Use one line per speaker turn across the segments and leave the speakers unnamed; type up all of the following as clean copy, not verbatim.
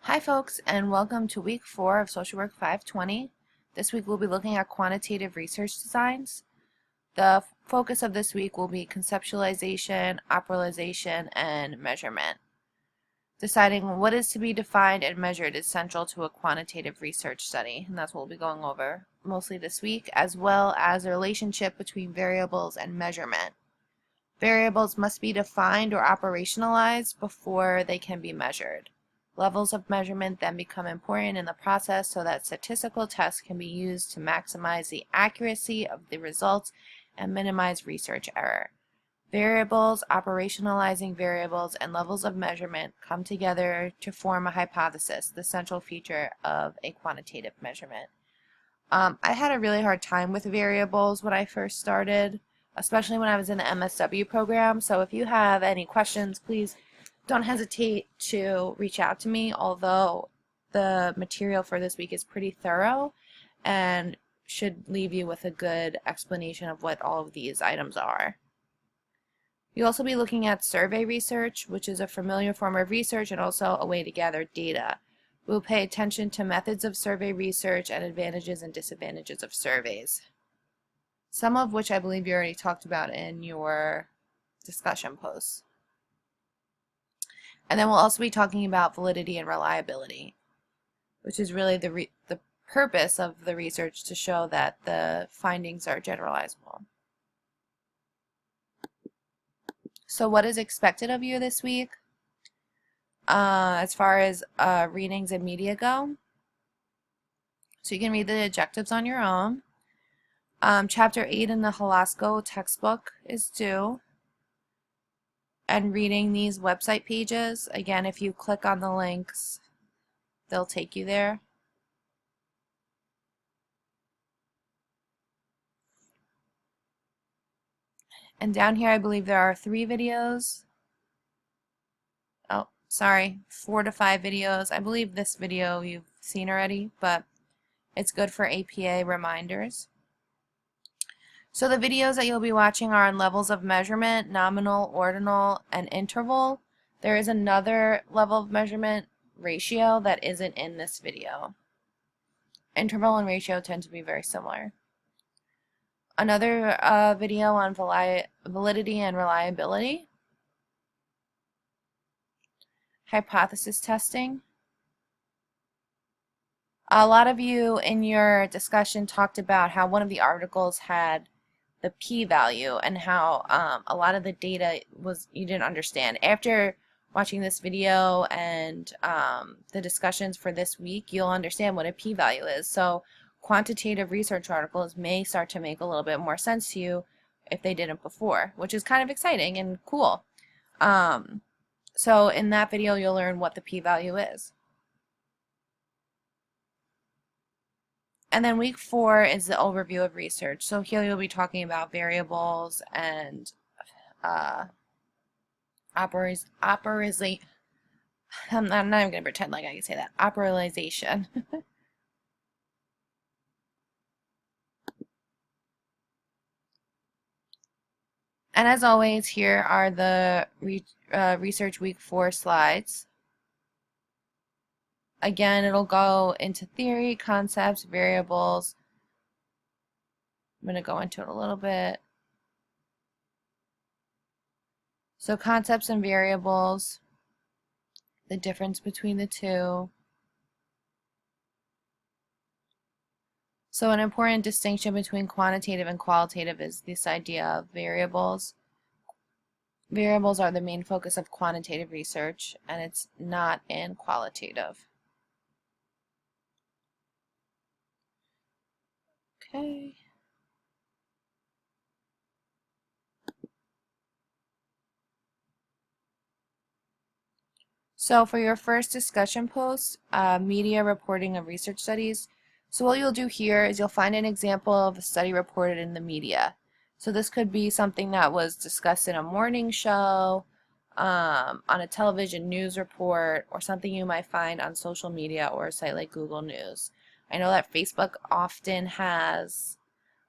Hi folks, and welcome to week 4 of Social Work 520. This week we'll be looking at quantitative research designs. The focus of this week will be conceptualization, operationalization, and measurement. Deciding what is to be defined and measured is central to a quantitative research study, and that's what we'll be going over mostly this week, as well as the relationship between variables and measurement. Variables must be defined or operationalized before they can be measured. Levels of measurement then become important in the process so that statistical tests can be used to maximize the accuracy of the results and minimize research error. Variables, operationalizing variables, and levels of measurement come together to form a hypothesis, the central feature of a quantitative measurement. I had a really hard time with variables when I first started, especially when I was in the MSW program, so if you have any questions, please don't hesitate to reach out to me, although the material for this week is pretty thorough and should leave you with a good explanation of what all of these items are. You'll also be looking at survey research, which is a familiar form of research and also a way to gather data. We'll pay attention to methods of survey research and advantages and disadvantages of surveys, some of which I believe you already talked about in your discussion posts. And then we'll also be talking about validity and reliability, which is really the purpose of the research, to show that the findings are generalizable. So what is expected of you this week as far as readings and media go? So you can read the objectives on your own. Chapter 8 in the Halasco textbook is due. And reading these website pages, again, if you click on the links, they'll take you there. And down here, I believe there are 3 videos. Oh, sorry, 4 to 5 videos. I believe this video you've seen already, but it's good for APA reminders. So the videos that you'll be watching are on levels of measurement, nominal, ordinal, and interval. There is another level of measurement, ratio, that isn't in this video. Interval and ratio tend to be very similar. Another video on validity and reliability. Hypothesis testing. A lot of you in your discussion talked about how one of the articles had the p-value and how a lot of the data you didn't understand. After watching this video and the discussions for this week, you'll understand what a p-value is. So quantitative research articles may start to make a little bit more sense to you if they didn't before, which is kind of exciting and cool. So in that video, you'll learn what the p-value is. And then week 4 is the overview of research. So here you'll be talking about variables and operationalization. I'm not even going to pretend like I can say that. Operationalization. And as always, here are the research week 4 slides. Again, it'll go into theory, concepts, variables. I'm going to go into it a little bit. So concepts and variables, the difference between the two. So an important distinction between quantitative and qualitative is this idea of variables. Variables are the main focus of quantitative research, and it's not in qualitative. Okay. So for your first discussion post, media reporting of research studies. So what you'll do here is you'll find an example of a study reported in the media. So this could be something that was discussed in a morning show, on a television news report, or something you might find on social media or a site like Google News. I know that Facebook often has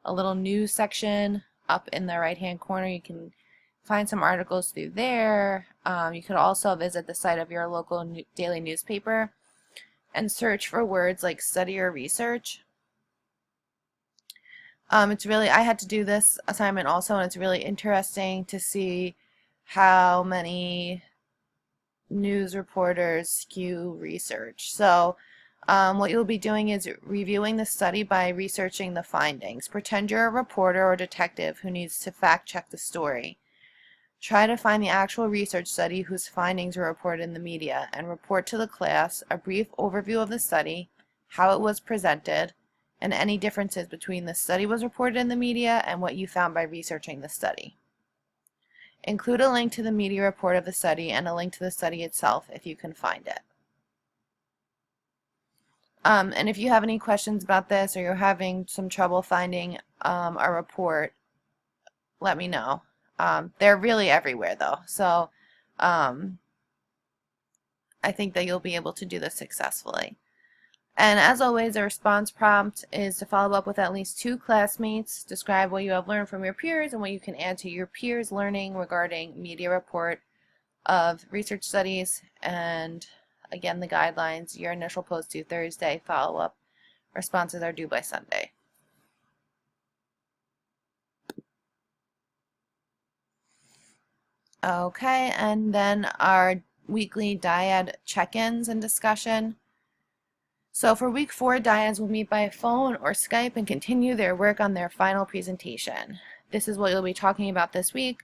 a little news section up in the right-hand corner. You can find some articles through there. You could also visit the site of your local daily newspaper. and search for words like study or research. I had to do this assignment also, and it's really interesting to see how many news reporters skew research. So what you'll be doing is reviewing the study by researching the findings. Pretend you're a reporter or detective who needs to fact check the story. Try to find the actual research study whose findings were reported in the media and report to the class a brief overview of the study, how it was presented, and any differences between the study was reported in the media and what you found by researching the study. Include a link to the media report of the study and a link to the study itself if you can find it. And if you have any questions about this or you're having some trouble finding a report, let me know. They're really everywhere though, so I think that you'll be able to do this successfully. And as always, a response prompt is to follow up with at least 2 classmates, describe what you have learned from your peers and what you can add to your peers' learning regarding media report of research studies, and again the guidelines, your initial post due Thursday, follow-up responses are due by Sunday. Okay, and then our weekly dyad check-ins and discussion. So for week 4, dyads will meet by phone or Skype and continue their work on their final presentation. This is what you'll be talking about this week.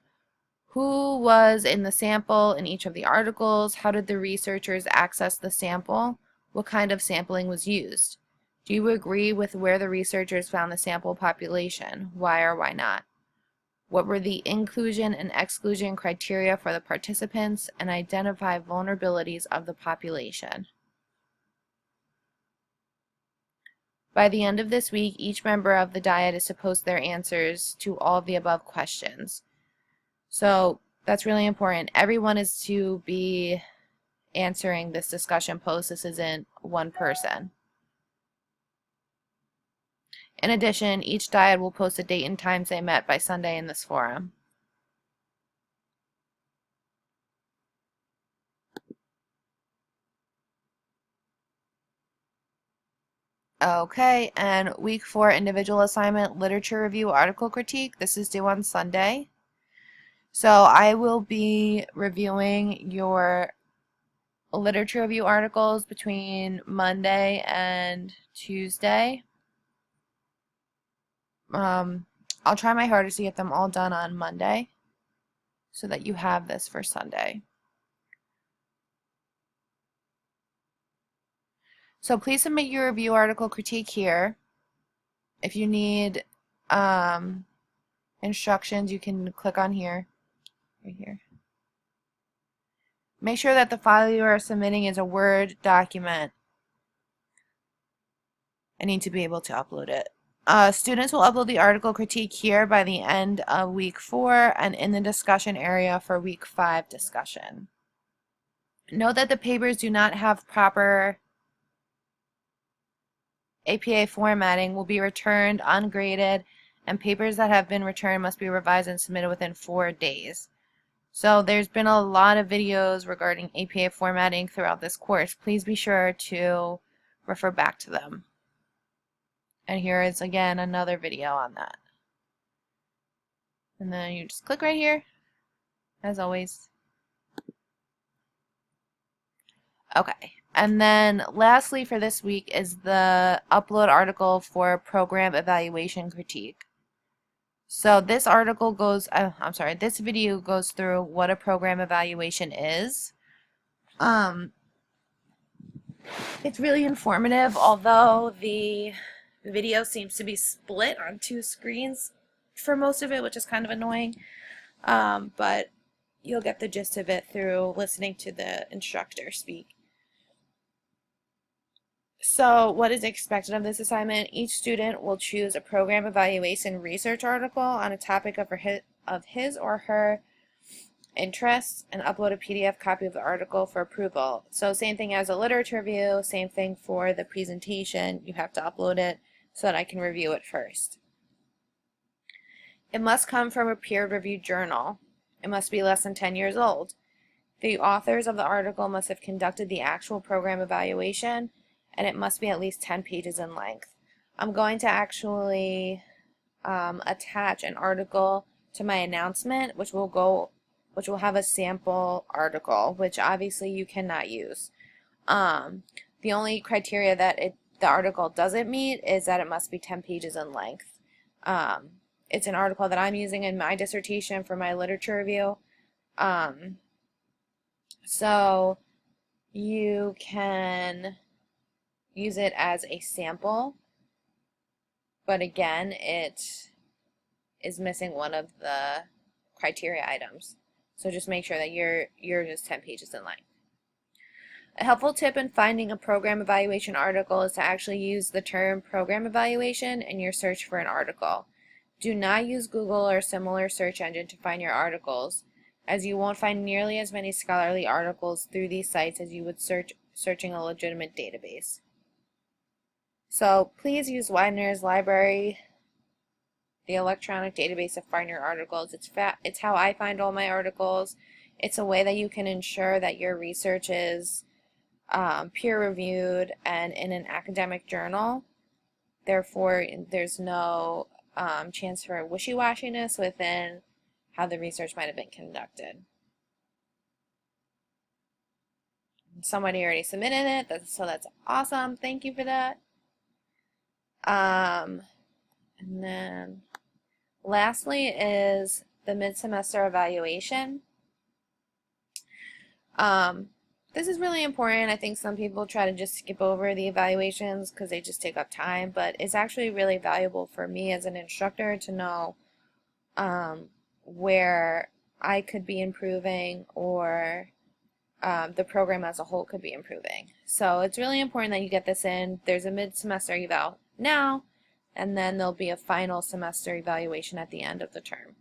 Who was in the sample in each of the articles? How did the researchers access the sample? What kind of sampling was used? Do you agree with where the researchers found the sample population? Why or why not? What were the inclusion and exclusion criteria for the participants, and identify vulnerabilities of the population? By the end of this week, each member of the dyad is to post their answers to all of the above questions. So that's really important. Everyone is to be answering this discussion post. This isn't one person. In addition, each dyad will post the date and times they met by Sunday in this forum. Okay, and week 4 individual assignment, literature review, article critique. This is due on Sunday. So I will be reviewing your literature review articles between Monday and Tuesday. I'll try my hardest to get them all done on Monday so that you have this for Sunday. So please submit your review article critique here. If you need instructions, you can click on here, right here. Make sure that the file you are submitting is a Word document. I need to be able to upload it. Students will upload the article critique here by the end of week 4 and in the discussion area for week 5 discussion. Note that the papers do not have proper APA formatting, will be returned ungraded, and papers that have been returned must be revised and submitted within 4 days. So there's been a lot of videos regarding APA formatting throughout this course. Please be sure to refer back to them. And here is again another video on that. And then you just click right here, as always. Okay, and then lastly for this week is the upload article for program evaluation critique. So this article goes, this video goes through what a program evaluation is. It's really informative, although the video seems to be split on 2 screens for most of it, which is kind of annoying. But you'll get the gist of it through listening to the instructor speak. So what is expected of this assignment? Each student will choose a program evaluation research article on a topic of his or her interest and upload a PDF copy of the article for approval. So same thing as a literature review, same thing for the presentation. You have to upload it so that I can review it first. It must come from a peer-reviewed journal. It must be less than 10 years old. The authors of the article must have conducted the actual program evaluation and it must be at least 10 pages in length. I'm going to actually attach an article to my announcement, which will have a sample article, which obviously you cannot use. The only criteria that the article doesn't meet is that it must be 10 pages in length. It's an article that I'm using in my dissertation for my literature review. So you can use it as a sample, but again, it is missing one of the criteria items. So just make sure that yours is 10 pages in length. A helpful tip in finding a program evaluation article is to actually use the term program evaluation in your search for an article. Do not use Google or a similar search engine to find your articles, as you won't find nearly as many scholarly articles through these sites as you would searching a legitimate database. So please use Widener's library, the electronic database to find your articles. It's how I find all my articles. It's a way that you can ensure that your research is peer-reviewed and in an academic journal. Therefore, there's no chance for wishy-washiness within how the research might have been conducted. Somebody already submitted it, so that's awesome. Thank you for that. And then lastly is the mid-semester evaluation. This is really important. I think some people try to just skip over the evaluations because they just take up time, but it's actually really valuable for me as an instructor to know where I could be improving, or the program as a whole could be improving. So it's really important that you get this in. There's a mid-semester eval now, and then there'll be a final semester evaluation at the end of the term.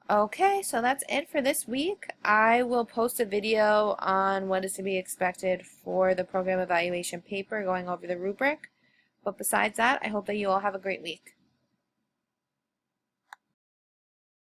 Okay, so that's it for this week. I will post a video on what is to be expected for the program evaluation paper going over the rubric. But besides that, I hope that you all have a great week.